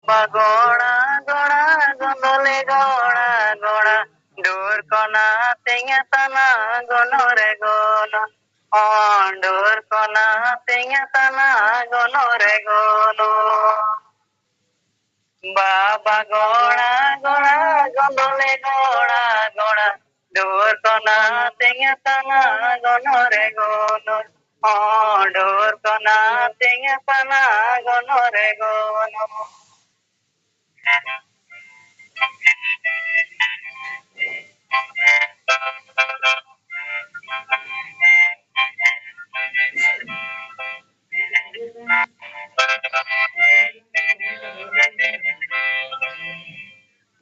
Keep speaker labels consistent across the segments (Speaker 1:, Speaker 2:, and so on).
Speaker 1: Goda goda gondole goda goda dur kona tinga tana gonore gono on dur kona tinga tana gonore gono Baba goda goda gondole goda goda dur kona tinga tana gonore gono on dur kona tinga tana gonore gono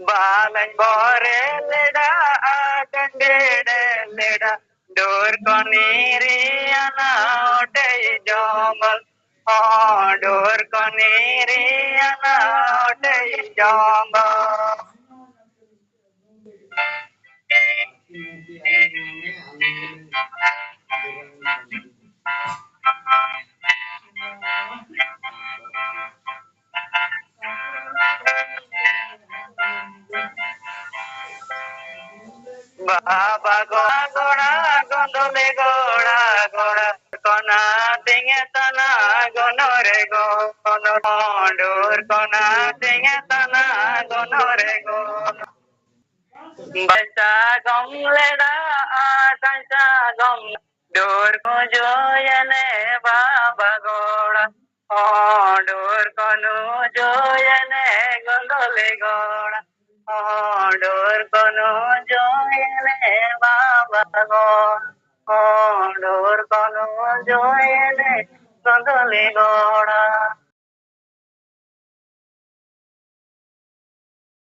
Speaker 1: Balan bore leda agandede leda dur koniri ana otei jomal dur koniri ana otei jomal Baba goda goda gondole goda goda kona tinga tana gonore gono dur kona tinga tana gonore gono Baisa gom leda baisa gom dur ko joyane baba goda dur konu joyane gondole goda dur konu joyane baba goda dur konu joyane gondole goda